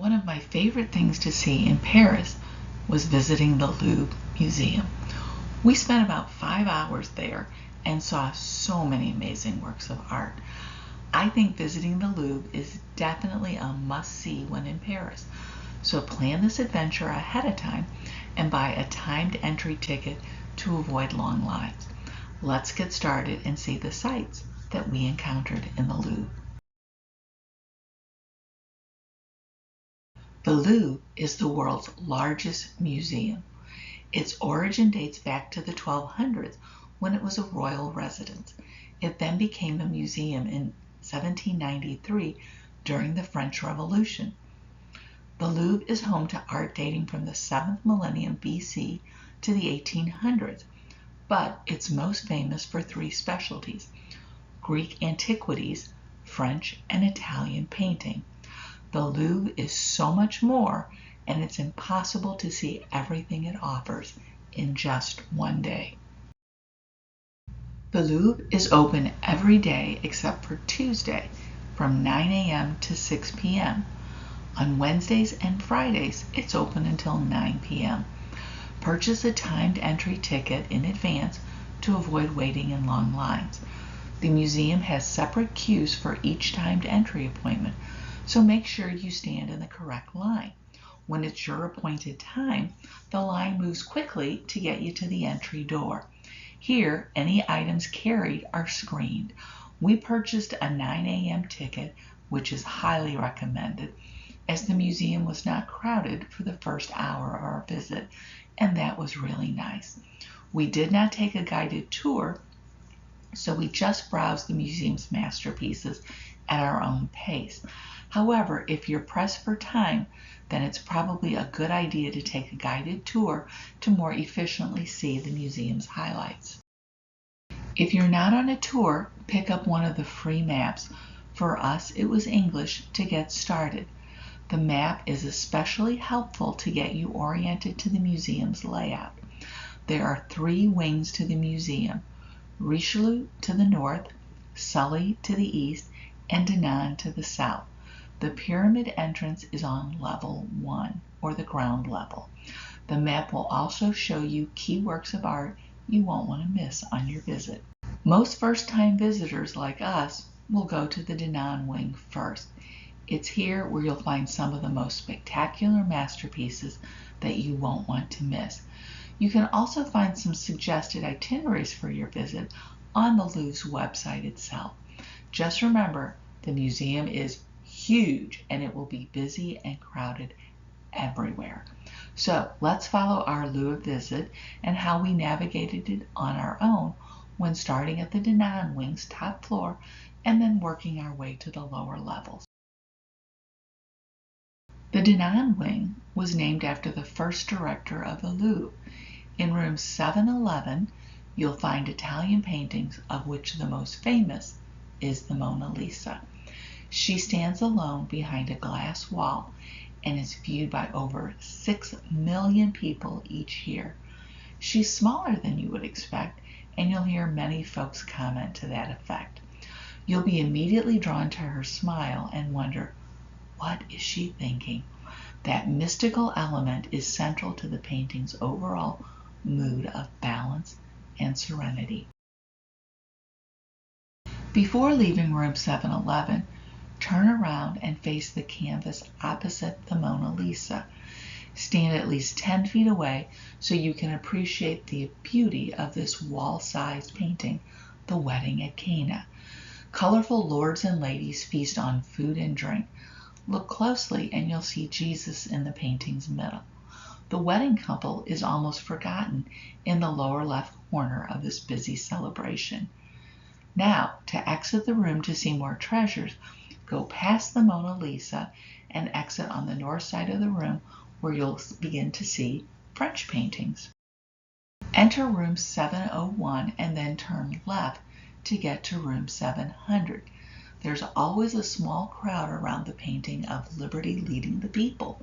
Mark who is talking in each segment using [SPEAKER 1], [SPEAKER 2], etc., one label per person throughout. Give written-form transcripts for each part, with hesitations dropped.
[SPEAKER 1] One of my favorite things to see in Paris was visiting the Louvre Museum. We spent about 5 hours there and saw so many amazing works of art. I think visiting the Louvre is definitely a must-see when in Paris. So plan this adventure ahead of time and buy a timed entry ticket to avoid long lines. Let's get started and see the sights that we encountered in the Louvre. The Louvre is the world's largest museum. Its origin dates back to the 1200s when it was a royal residence. It then became a museum in 1793 during the French Revolution. The Louvre is home to art dating from the 7th millennium BC to the 1800s, but it's most famous for 3 specialties: Greek antiquities, French, and Italian painting. The Louvre is so much more, and it's impossible to see everything it offers in just one day. The Louvre is open every day except for Tuesday from 9 a.m. to 6 p.m. On Wednesdays and Fridays, it's open until 9 p.m. Purchase a timed entry ticket in advance to avoid waiting in long lines. The museum has separate queues for each timed entry appointment, so make sure you stand in the correct line. When it's your appointed time, the line moves quickly to get you to the entry door. Here, any items carried are screened. We purchased a 9 a.m. ticket, which is highly recommended, as the museum was not crowded for the first hour of our visit, and that was really nice. We did not take a guided tour, so we just browsed the museum's masterpieces at our own pace. However, if you're pressed for time, then it's probably a good idea to take a guided tour to more efficiently see the museum's highlights. If you're not on a tour, pick up one of the free maps. For us, it was English to get started. The map is especially helpful to get you oriented to the museum's layout. There are 3 wings to the museum: Richelieu to the north, Sully to the east, and Dinan to the south. The pyramid entrance is on level 1, or the ground level. The map will also show you key works of art you won't want to miss on your visit. Most first-time visitors like us will go to the Dinan wing first. It's here where you'll find some of the most spectacular masterpieces that you won't want to miss. You can also find some suggested itineraries for your visit on the Louvre's website itself. Just remember, the museum is huge and it will be busy and crowded everywhere. So let's follow our Louvre visit and how we navigated it on our own when starting at the Dinan wing's top floor and then working our way to the lower levels. The Dinan wing was named after the first director of the Louvre. In room 711, you'll find Italian paintings, of which the most famous is the Mona Lisa. She stands alone behind a glass wall and is viewed by over 6 million people each year. She's smaller than you would expect, and you'll hear many folks comment to that effect. You'll be immediately drawn to her smile and wonder, what is she thinking? That mystical element is central to the painting's overall mood of balance and serenity. Before leaving room 711, turn around and face the canvas opposite the Mona Lisa. Stand at least 10 feet away so you can appreciate the beauty of this wall-sized painting, The Wedding at Cana. Colorful lords and ladies feast on food and drink. Look closely and you'll see Jesus in the painting's middle. The wedding couple is almost forgotten in the lower left corner of this busy celebration. Now, to exit the room to see more treasures, go past the Mona Lisa and exit on the north side of the room where you'll begin to see French paintings. Enter room 701 and then turn left to get to room 700. There's always a small crowd around the painting of Liberty leading the people.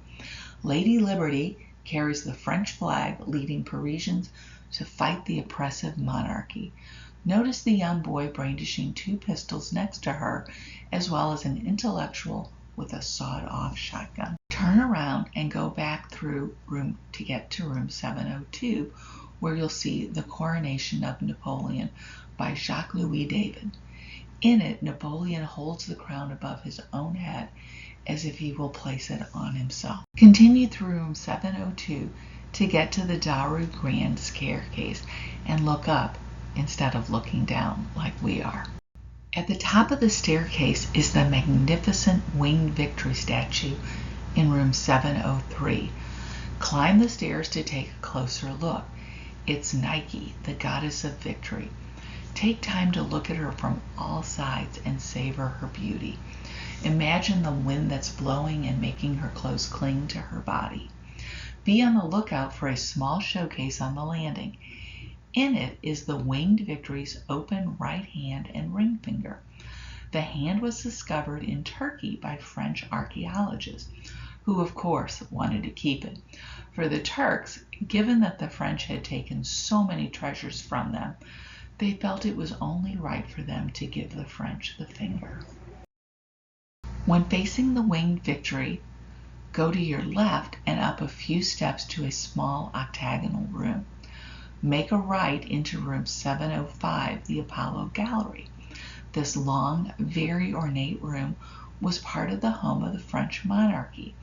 [SPEAKER 1] Lady Liberty carries the French flag, leading Parisians to fight the oppressive monarchy. Notice the young boy brandishing 2 pistols next to her, as well as an intellectual with a sawed-off shotgun. Turn around and go back through room to get to room 702, where you'll see The Coronation of Napoleon by Jacques-Louis David. In it, Napoleon holds the crown above his own head as if he will place it on himself. Continue through room 702 to get to the Daru Grand staircase and look up instead of looking down like we are. At the top of the staircase is the magnificent winged victory statue in room 703. Climb the stairs to take a closer look. It's Nike, the goddess of victory. Take time to look at her from all sides and savor her beauty. Imagine the wind that's blowing and making her clothes cling to her body. Be on the lookout for a small showcase on the landing. In it is the winged victory's open right hand and ring finger. The hand was discovered in Turkey by French archaeologists, who of course wanted to keep it. For the Turks, given that the French had taken so many treasures from them, they felt it was only right for them to give the French the finger. When facing the winged victory, go to your left and up a few steps to a small octagonal room. Make a right into room 705, the Apollo Gallery. This long, very ornate room was part of the home of the French monarchy.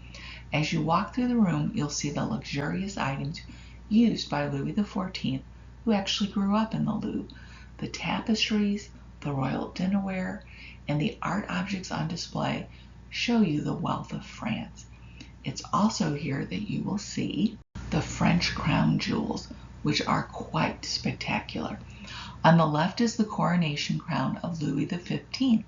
[SPEAKER 1] As you walk through the room, you'll see the luxurious items used by Louis XIV, who actually grew up in the Louvre. The tapestries, the royal dinnerware, and the art objects on display show you the wealth of France. It's also here that you will see the French crown jewels, which are quite spectacular. On the left is the coronation crown of Louis XV.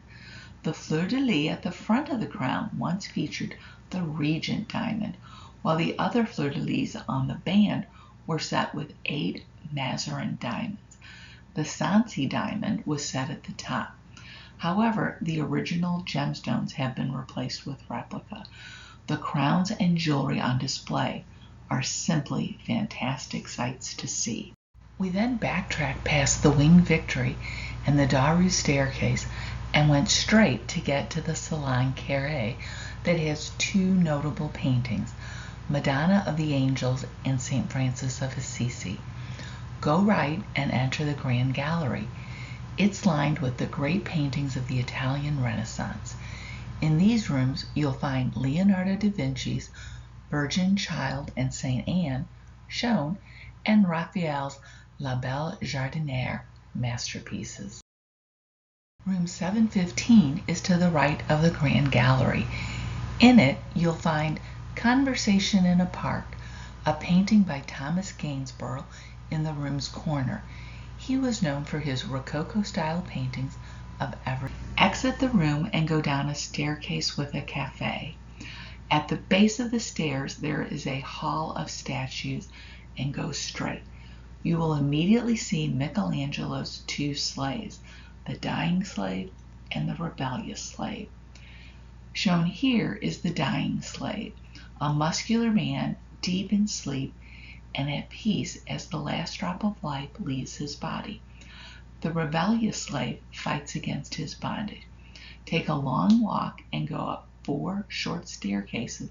[SPEAKER 1] The fleur-de-lis at the front of the crown once featured the Regent diamond, while the other fleur-de-lis on the band were set with 8 Mazarin diamonds. The Sancy diamond was set at the top. However, the original gemstones have been replaced with replica. The crowns and jewelry on display are simply fantastic sights to see. We then backtracked past the Winged Victory and the Daru staircase and went straight to get to the Salon Carré that has 2 notable paintings, Madonna of the Angels and St. Francis of Assisi. Go right and enter the Grand Gallery. It's lined with the great paintings of the Italian Renaissance. In these rooms, you'll find Leonardo da Vinci's Virgin Child and St. Anne shown, and Raphael's La Belle Jardinière masterpieces. Room 715 is to the right of the Grand Gallery. In it, you'll find Conversation in a Park, a painting by Thomas Gainsborough in the room's corner. He was known for his Rococo-style paintings of every. Exit the room and go down a staircase with a cafe. At the base of the stairs, there is a hall of statues, and go straight. You will immediately see Michelangelo's 2 slaves, the dying slave and the rebellious slave. Shown here is the dying slave, a muscular man deep in sleep and at peace as the last drop of life leaves his body. The rebellious slave fights against his bondage. Take a long walk and go up 4 short staircases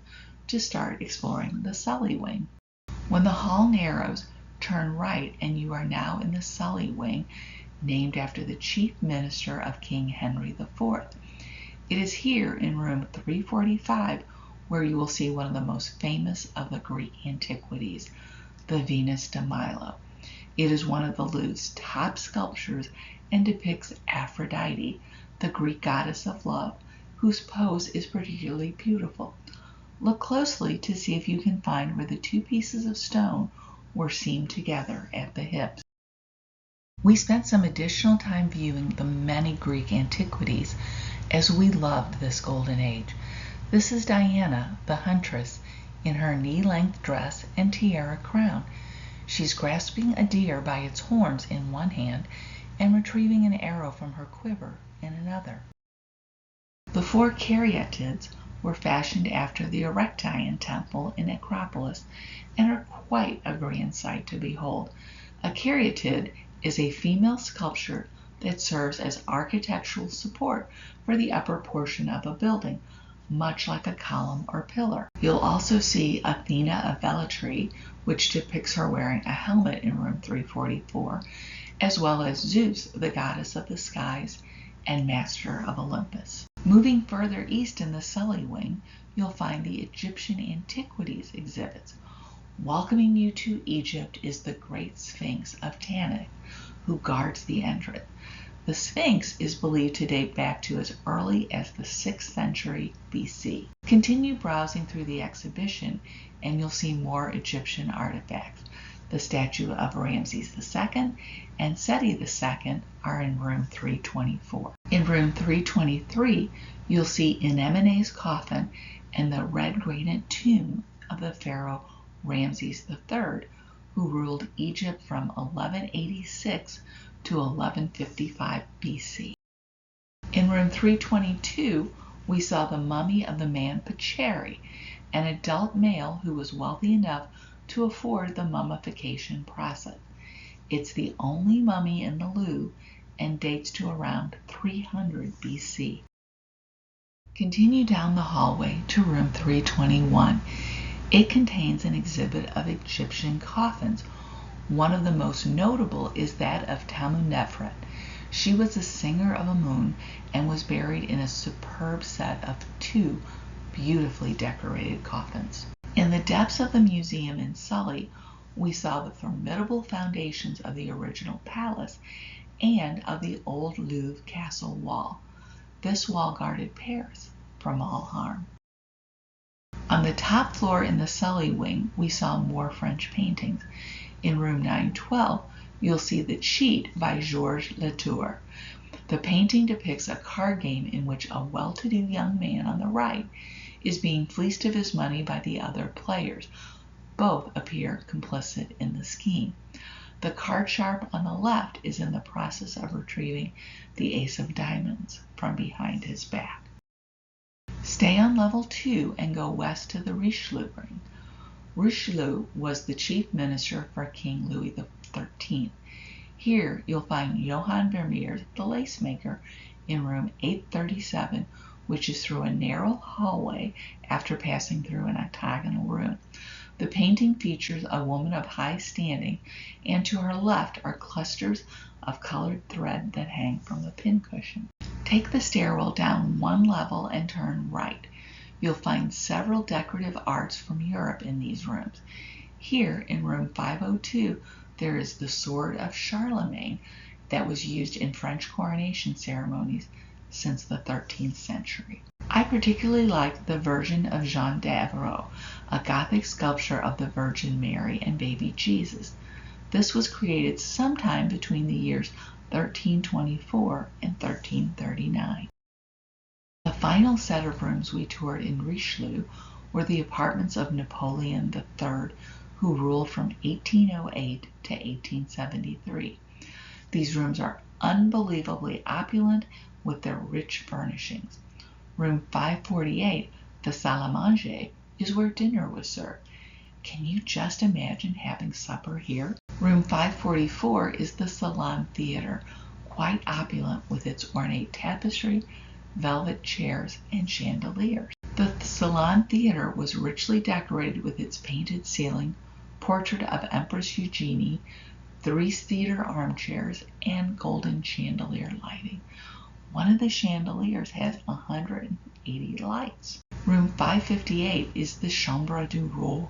[SPEAKER 1] to start exploring the Sully Wing. When the hall narrows, turn right and you are now in the Sully Wing, named after the chief minister of King Henry IV. It is here in room 345 where you will see one of the most famous of the Greek antiquities, the Venus de Milo. It is one of the Louvre's top sculptures and depicts Aphrodite, the Greek goddess of love, whose pose is particularly beautiful. Look closely to see if you can find where the 2 pieces of stone were seamed together at the hips. We spent some additional time viewing the many Greek antiquities as we loved this golden age. This is Diana, the huntress, in her knee-length dress and tiara crown. She's grasping a deer by its horns in one hand and retrieving an arrow from her quiver in another. The 4 caryatids were fashioned after the Erectaion temple in Acropolis and are quite a grand sight to behold. A caryatid is a female sculpture that serves as architectural support for the upper portion of a building, much like a column or pillar. You'll also see Athena of Velitrae, which depicts her wearing a helmet in room 344, as well as Zeus, the goddess of the skies and master of Olympus. Moving further east in the Sully wing, you'll find the Egyptian Antiquities exhibits. Welcoming you to Egypt is the Great Sphinx of Tanit, who guards the entrance. The Sphinx is believed to date back to as early as the 6th century BC. Continue browsing through the exhibition and you'll see more Egyptian artifacts. The statue of Ramses II and Seti II are in room 324. In room 323, you'll see Inemene's coffin and the red granite tomb of the pharaoh Ramses III, who ruled Egypt from 1186 to 1155 BC. In room 322, we saw the mummy of the man Pacheri, an adult male who was wealthy enough to afford the mummification process. It's the only mummy in the Louvre and dates to around 300 BC. Continue down the hallway to room 321. It contains an exhibit of Egyptian coffins. One of the most notable is that of Tamunefret. She was the singer of Amun and was buried in a superb set of 2 beautifully decorated coffins. In the depths of the museum in Sully, we saw the formidable foundations of the original palace and of the old Louvre castle wall. This wall guarded Paris from all harm. On the top floor in the Sully wing, we saw more French paintings. In room 912, you'll see The Cheat by Georges Latour. The painting depicts a card game in which a well-to-do young man on the right is being fleeced of his money by the other players. Both appear complicit in the scheme. The card sharp on the left is in the process of retrieving the ace of diamonds from behind his back. Stay on level 2 and go west to the Richelieu ring. Richelieu was the chief minister for King Louis XIII. Here you'll find Johann Vermeer, the lace maker, in room 837, which is through a narrow hallway after passing through an octagonal room. The painting features a woman of high standing, and to her left are clusters of colored thread that hang from a pincushion. Take the stairwell down 1 level and turn right. You'll find several decorative arts from Europe in these rooms. Here, in room 502, there is the sword of Charlemagne that was used in French coronation ceremonies since the 13th century. I particularly liked the version of Jean d'Avro, a Gothic sculpture of the Virgin Mary and baby Jesus. This was created sometime between the years 1324 and 1339. The final set of rooms we toured in Richelieu were the apartments of Napoleon III, who ruled from 1808 to 1873. These rooms are unbelievably opulent with their rich furnishings. Room 548, the salle à manger, is where dinner was served. Can you just imagine having supper here? Room 544 is the Salon Theater, quite opulent with its ornate tapestry, velvet chairs, and chandeliers. The Salon Theater was richly decorated with its painted ceiling, portrait of Empress Eugenie, 3 theater armchairs, and golden chandelier lighting. One of the chandeliers has 180 lights. Room 558 is the Chambre du Roi,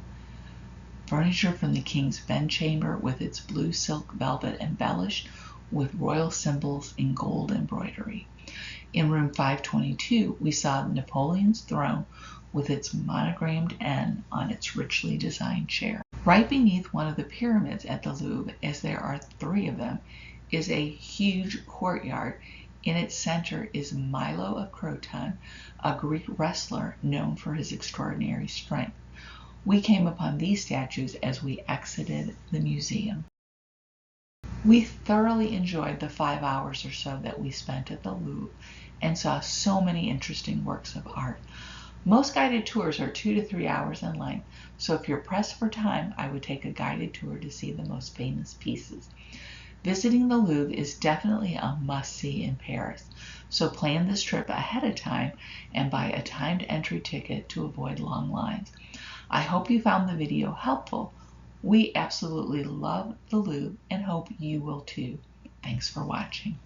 [SPEAKER 1] furniture from the King's bedchamber with its blue silk velvet embellished with royal symbols in gold embroidery. In room 522, we saw Napoleon's throne with its monogrammed N on its richly designed chair. Right beneath one of the pyramids at the Louvre, as there are 3 of them, is a huge courtyard. In its center is Milo of Croton, a Greek wrestler known for his extraordinary strength. We came upon these statues as we exited the museum. We thoroughly enjoyed the 5 hours or so that we spent at the Louvre and saw so many interesting works of art. Most guided tours are 2 to 3 hours in length, so if you're pressed for time, I would take a guided tour to see the most famous pieces. Visiting the Louvre is definitely a must-see in Paris, so plan this trip ahead of time and buy a timed entry ticket to avoid long lines. I hope you found the video helpful. We absolutely love the Louvre and hope you will too. Thanks for watching.